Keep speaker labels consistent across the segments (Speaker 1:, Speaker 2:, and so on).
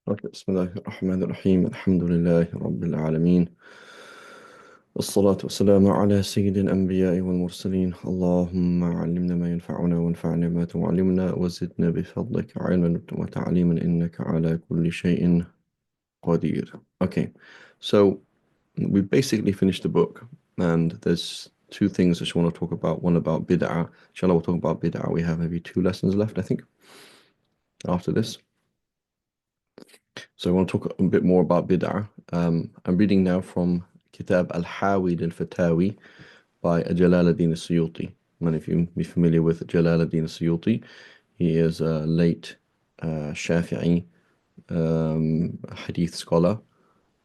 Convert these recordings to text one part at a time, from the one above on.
Speaker 1: Okay, بسم الله الرحمن الرحيم الحمد لله رب العالمين والصلاة والسلام على سيد الأنبياء والمرسلين اللهم علمنا ما ينفعنا وانفعنا ما تعلمنا وزدنا بفضلك علما وتعليما إنك على كل شيء قدير. Okay, so we basically finished the book and there's two things I just want to talk about. One about bid'ah. Inshallah, we'll talk about bid'ah. We have maybe two lessons left, I think, after this. So I want to talk a bit more about bid'ah. I'm reading now from Kitab al-Hawi al-Fatawi by Jalal al-Suyuti. Many of you may be familiar with Jalal al-Suyuti. He is a late Shafi'i hadith scholar.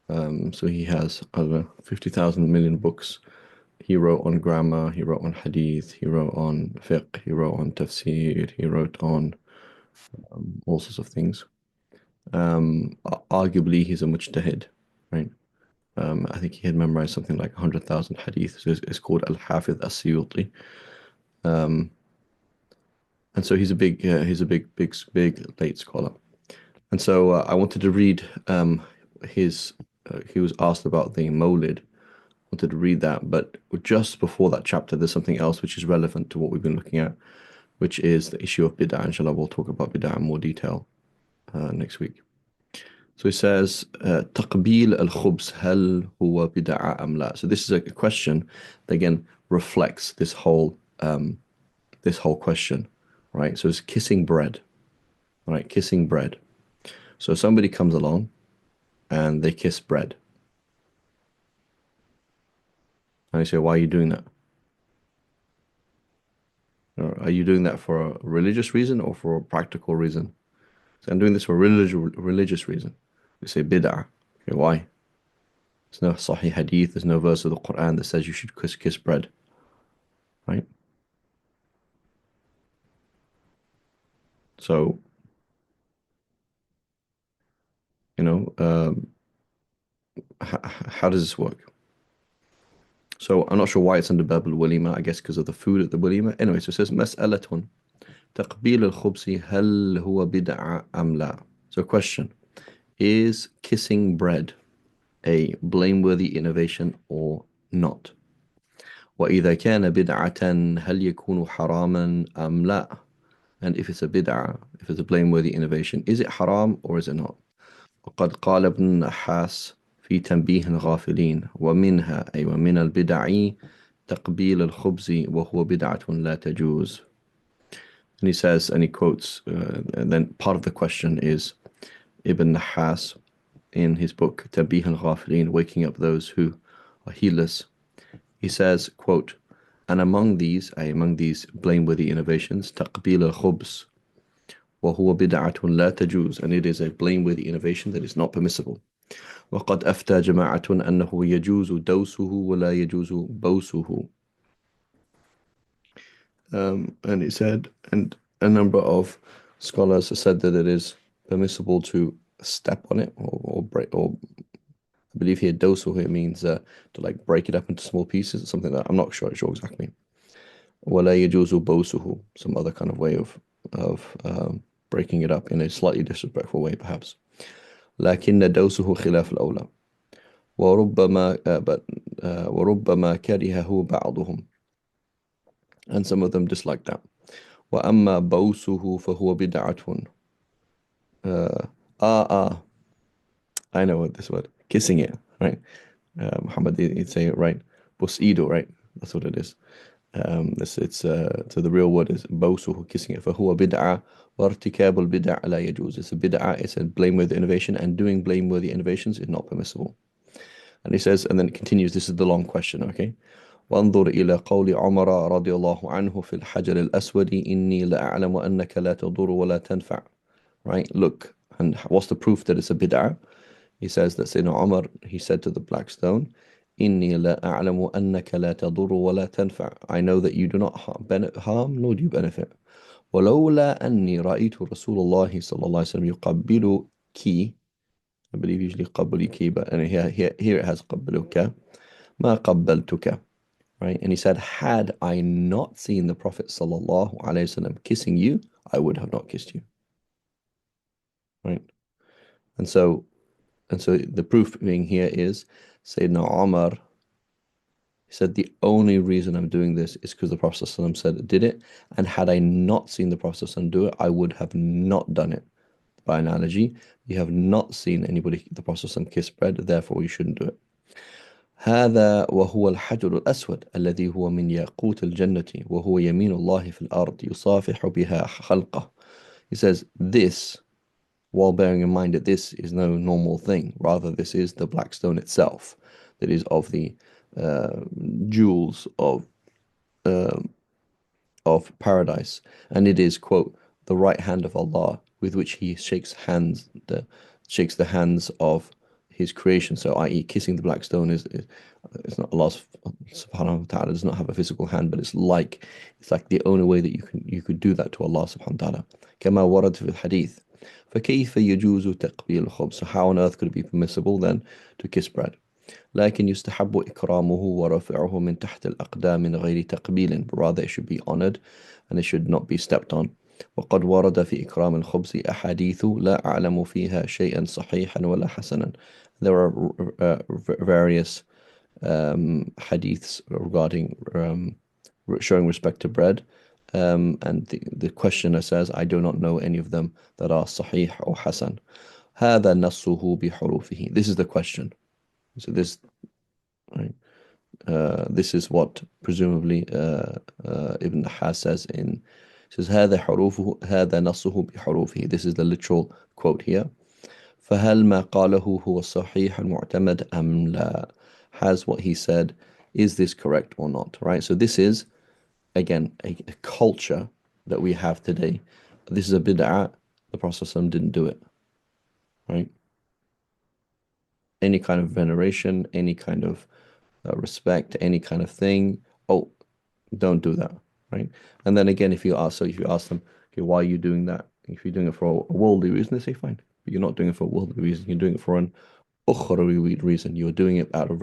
Speaker 1: So he has over 50,000 million books. He wrote on grammar, he wrote on hadith, he wrote on fiqh, he wrote on tafsir, he wrote on all sorts of things. Arguably, he's a mujtahid, right? I think he had memorized something like 100,000 hadith. So it's called Al-Hafiz As-Suyuti. And so he's a big late scholar. And so I wanted to read he was asked about the Mawlid. I wanted to read that, but just before that chapter, there's something else which is relevant to what we've been looking at, which is the issue of bid'ah. Inshallah, we'll talk about bid'ah in more detail next week. So he says, تقبيل الخبز هل هو بدعة أم لا? So this is a question that again reflects this whole question, right? So it's kissing bread, right? Kissing bread. So somebody comes along and they kiss bread. And you say, why are you doing that? Or are you doing that for a religious reason or for a practical reason? So I'm doing this for a religious reason. We say bid'ah. Okay, why? There's no Sahih hadith, there's no verse of the Quran that says you should kiss bread, right? So, you know, how does this work? So I'm not sure why it's under Bab al-Walima, I guess because of the food at the Walima. Anyway, so it says, مسألة تقبيل الخبز هل هو بدعة أم لا? So question, is kissing bread a blameworthy innovation or not? وإذا كان بدعة هل يكون حراما أم لا? And if it's a bid'ah, if it's a blameworthy innovation, is it haram or is it not? وقد قال ابن النحاس في تنبيه الغافلين ومنها أي ومن البدع تقبيل الخبز وهو بدعة لا تجوز. And he says, and he quotes, and then part of the question is Ibn Nahas in his book Tabih al-Ghafilin, waking up those who are heedless. He says, quote, and among these blameworthy innovations, تقبيل الخبز وهو بدعة لا تجوز, and it is a blameworthy innovation that is not permissible. وقد أفتى جماعة أنه يجوز دوسه ولا يجوز بوسه. And he said, and a number of scholars have said that it is permissible to step on it or break, or I believe here dosu here means to like break it up into small pieces or something like that. I'm not sure exactly. ولا يجوز بوسه, some other kind of way of breaking it up in a slightly disrespectful way perhaps. لكن دوسه خلاف الأولى وربما كرهه بعضهم, and some of them dislike that. وأما بوسه فهو بدعة. I know what this word, kissing it, right? Muhammad, he'd say it right. Busido, right? That's what it is. So the real word is بوسه, kissing it. فهو بدعة وارتكاب البدع لا يجوز. It's a bid'ah, it's a blameworthy innovation, and doing blameworthy innovations is not permissible. And he says, and then it continues, this is the long question, okay? وانظر إلى قول عمر رضي الله عنه في الحجر الأسود إني لأعلم أنك لا تضر ولا تنفع. Right? Look, and what's the proof that it's a bid'ah? He says that Sayyidina Umar, he said to the black stone, إني لأعلم أنك لا تضر ولا تنفع. I know that you do not harm nor do you benefit. ولولا أني رأيت رسول الله صلى الله عليه وسلم يقبلك, I believe usually قبلك, but here it has قبلك, ما قبلتك. Right? And he said, had I not seen the Prophet sallallahu alaihi wasallam kissing you, I would have not kissed you. Right? And so the proof being here is Sayyidina Umar, he said, the only reason I'm doing this is because the Prophet ﷺ said did it. And had I not seen the Prophet ﷺ do it, I would have not done it. By analogy, you have not seen anybody, the Prophet ﷺ kiss bread, therefore you shouldn't do it. هذا وهو الحجر الأسود الذي هو من ياقوت الجنة وهو يمين الله في الأرض يصافح بها خلقه. He says, this, while bearing in mind that this is no normal thing, rather this is the black stone itself, that is of the uh, jewels uh, of paradise, and it is, quote, the right hand of Allah with which He shakes the hands of His creation. So, i.e., kissing the black stone is it's not Allah subhanahu wa ta'ala does not have a physical hand, but it's like the only way that you could do that to Allah subhanahu wa ta'ala. كما ورد في الحديث. فكيف يجوز تقبيل الخبز? So how on earth could it be permissible then to kiss bread? لكن يستحب إكرامه ورفعه من تحت الأقدام من غير تقبيل. But rather it should be honored and it should not be stepped on. وقد ورد في إكرام الخبز أحاديث لا أعلم فيها شيئا صحيحا ولا حسنا. There are various hadiths regarding showing respect to bread. And the questioner says, I do not know any of them that are sahih or hasan. هذا نصه بحروفه. This is the question. So this, right? This is what presumably Ibn Has says in says هذا حروفه هذا نصه بحروفه. This is the literal quote here. فهل ما قاله هو الصحيح المعتمد أم لا? Has what he said, is this correct or not? Right. So this is again a culture that we have today. This is a bid'ah. The Prophet ﷺ didn't do it. Right. Any kind of veneration, any kind of respect, any kind of thing. Oh, don't do that, right? And then again, if you ask them, okay, why are you doing that? If you're doing it for a worldly reason, they say fine. But you're not doing it for a worldly reason. You're doing it for an ukhrawi reason. You're doing it out of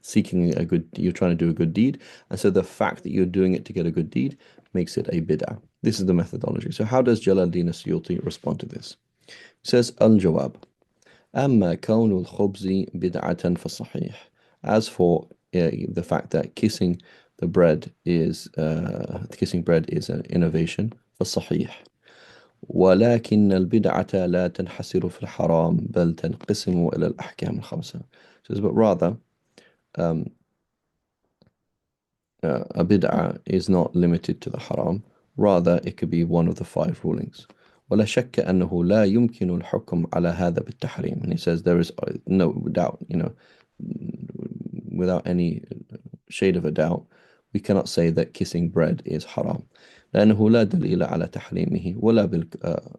Speaker 1: seeking a good. You're trying to do a good deed, and so the fact that you're doing it to get a good deed makes it a bid'ah. This is the methodology. So how does Jalal al-Suyuti respond to this? He says, al-jawab. أما كون الخبز بدعة فصحيح. As for the fact that kissing bread is an innovation, فصحيح. ولكن البدعة لا تنحصر في الحرام بل تنقسم إلى الأحكام الخمسة. Says, but rather, um, a bid'ah is not limited to the haram. Rather, it could be one of the five rulings. ولا شك أنه لا يمكن الحكم على هذا بالتحريم. And he says there is no doubt, without any shade of a doubt, we cannot say that kissing bread is haram. لأنه لا دليل على تحريمه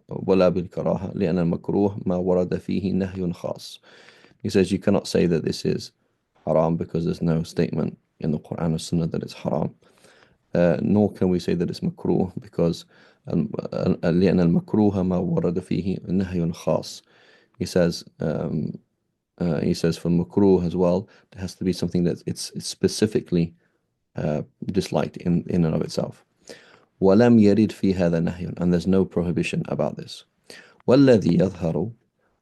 Speaker 1: ولا بالكراهة لأن المكروه ما ورد فيه نهي خاص. He says you cannot say that this is haram because there's no statement in the Quran and Sunna that it's haram. Nor can we say that it's makruh because لأن المكروه ما ورد فيه نهي خاص. He says for makruh as well, there has to be something that it's specifically disliked in and of itself. ولم يرد في هذا نهي, and there's no prohibition about this. والذي يظهر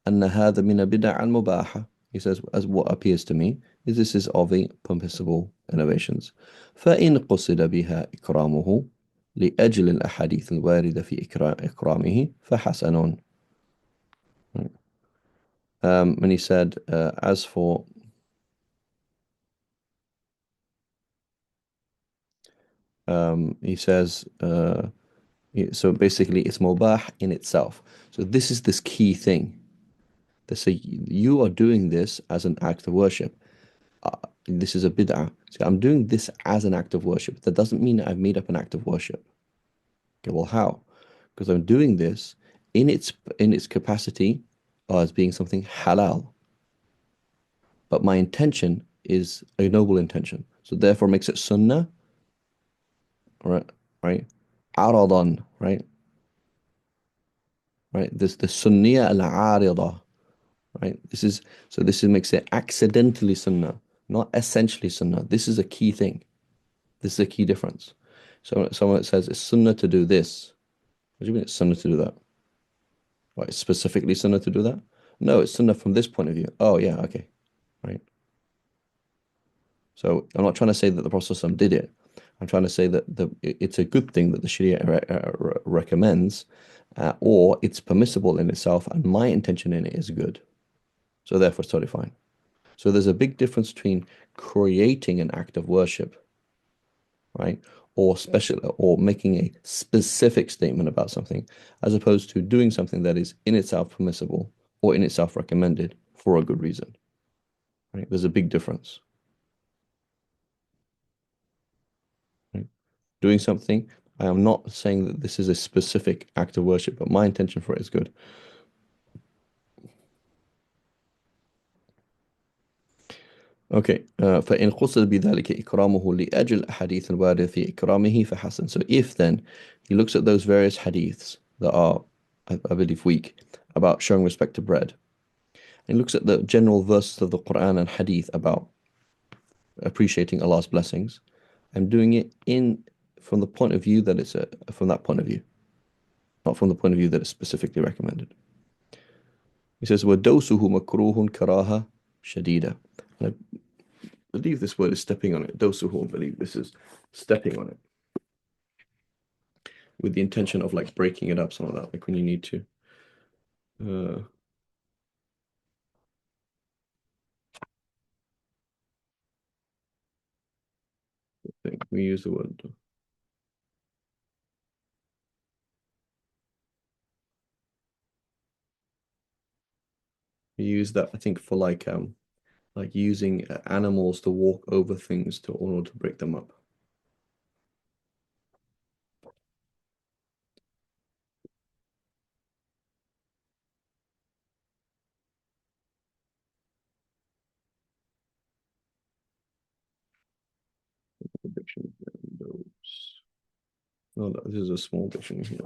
Speaker 1: أن هذا من بدع المباحة. He says, as what appears to me is this is of the permissible innovations. فإن قصد بها إكرامه لأجل الأحاديث الواردة في إكرامه فحسن. And he said, as for he says, so basically it's mubah in itself. So this key thing. They say you are doing this as an act of worship. This is a bid'ah. So I'm doing this as an act of worship. That doesn't mean I've made up an act of worship. Okay, well, how? Because I'm doing this in its capacity as being something halal. But my intention is a noble intention. So therefore makes it sunnah, right? Aradan, right? Right? This the sunniyah al-arida, right? This makes it accidentally sunnah, not essentially sunnah. This is a key thing. This is a key difference. So someone that says it's sunnah to do this. What do you mean it's sunnah to do that? Right, it's specifically sunnah to do that? No, it's sunnah from this point of view. Oh, yeah, okay, right. So I'm not trying to say that the Prophet ﷺ did it. I'm trying to say that it's a good thing that the Sharia recommends, or it's permissible in itself, and my intention in it is good. So therefore, it's totally fine. So there's a big difference between creating an act of worship, right? Or special, or making a specific statement about something, as opposed to doing something that is in itself permissible or in itself recommended for a good reason, right? There's a big difference, right? Doing something, I am not saying that this is a specific act of worship, but my intention for it is good. Okay, فإن قصد بذلك إكرامه لأجل الأحاديث الواردة في إكرامه فحسن. So if then he looks at those various hadiths that are, I believe, weak about showing respect to bread, and looks at the general verses of the Quran and hadith about appreciating Allah's blessings, and doing it in from the point of view that it's from that point of view, not from the point of view that it's specifically recommended. He says, وَدَوْسُهُ مَكْرُوهٌ كَرَاهَةٌ شَدِيدًا. And I believe this word is stepping on it. Dosuhu, I believe this is stepping on it with the intention of like breaking it up, something like that, like when you need to. I think we use the word. We use that, I think, for like using animals to walk over things to in order to break them up. The dictionary, those. No, no, this is a small dictionary here.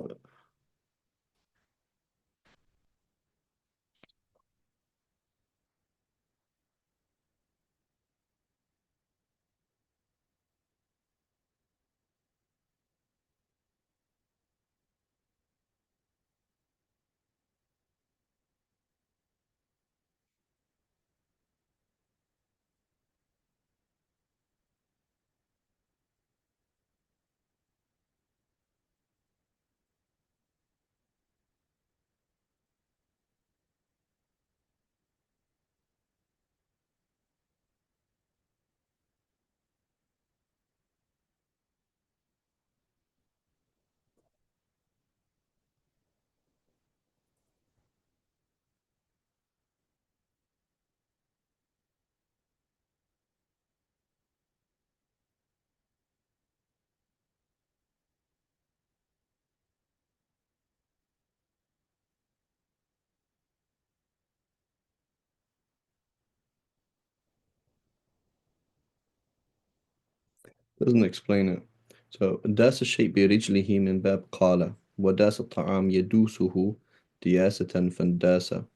Speaker 1: Doesn't explain it. So داس الشيء برجله من باب قال وداس الطعام يدوسه دياسة فانداسة.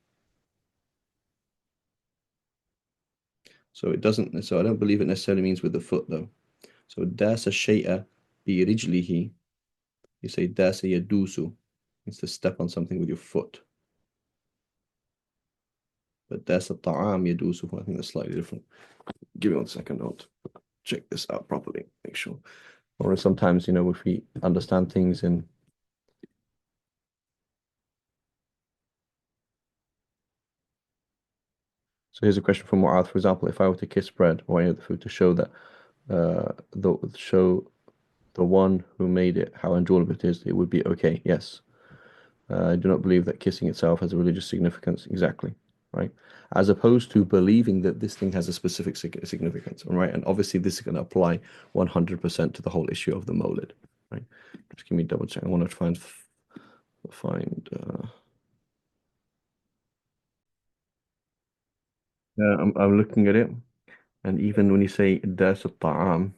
Speaker 1: So it doesn't. So I don't believe it necessarily means with the foot though. So dasa shay'a bi rijlihi. You say dasa yadusu. It's to step on something with your foot. But dasa ta'am yadusu. I think that's slightly different. Give me 1 second. I'll check this out properly. Make sure. Or sometimes, if we understand things in. So here's a question from Mu'adh. For example, if I were to kiss bread or any other food to show that the one who made it how enjoyable it is, it would be okay. Yes. I do not believe that kissing itself has a religious significance. Exactly, right? As opposed to believing that this thing has a specific significance, all right? And obviously, this is going to apply 100% to the whole issue of the molid, right? Just give me a double check. I want to try and find. Yeah, I'm looking at it, and even when you say das ta'am,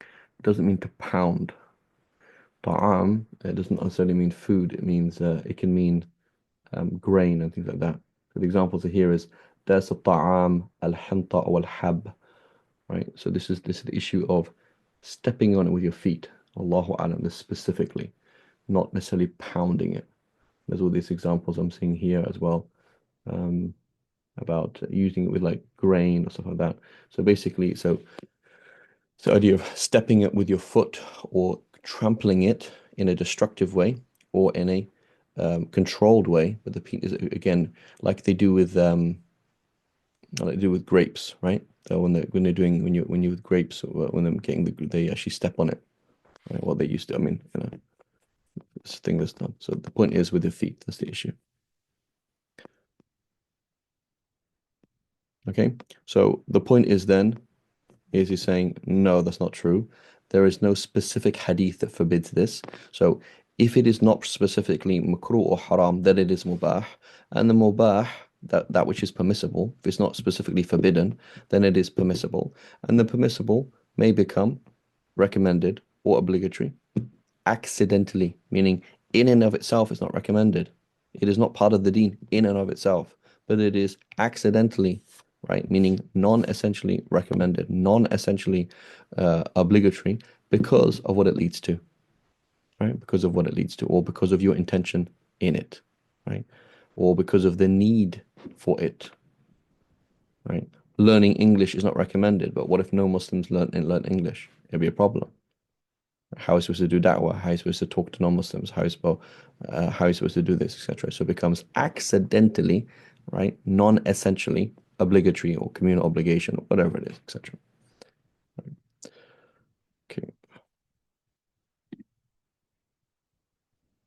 Speaker 1: it doesn't mean to pound. Ta'am, it doesn't necessarily mean food. It means it can mean grain and things like that. So the examples here is there's a ta'am, al-hinta or al-hab, right? So this is the issue of stepping on it with your feet. Allahu alam, this specifically, not necessarily pounding it. There's all these examples I'm seeing here as well. um, about using it with like grain or stuff like that. So basically, so the idea of stepping it with your foot or trampling it in a destructive way or in a controlled way, but the peat is again like they do with grapes, right? So when they're doing when you with grapes, when they're getting they actually step on it, right? What they used to, I mean, this thing that's done. So the point is with the feet, that's the issue. Okay, so the point is then is he's saying, no, that's not true. There is no specific hadith that forbids this. So if it is not specifically makruh or haram, then it is mubah. And the mubah, that which is permissible, if it's not specifically forbidden, then it is permissible. And the permissible may become recommended or obligatory accidentally, meaning in and of itself it's not recommended. It is not part of the deen in and of itself, but it is accidentally, right? Meaning non-essentially recommended, non-essentially obligatory because of what it leads to, right? Because of what it leads to, or because of your intention in it, right? Or because of the need for it, right? Learning English is not recommended, but what if no Muslims learn English? It'd be a problem. How are you supposed to do da'wah? How are you supposed to talk to non-Muslims? How are you supposed to do this, etc. So it becomes accidentally, right, non-essentially obligatory or communal obligation or whatever it is, etc.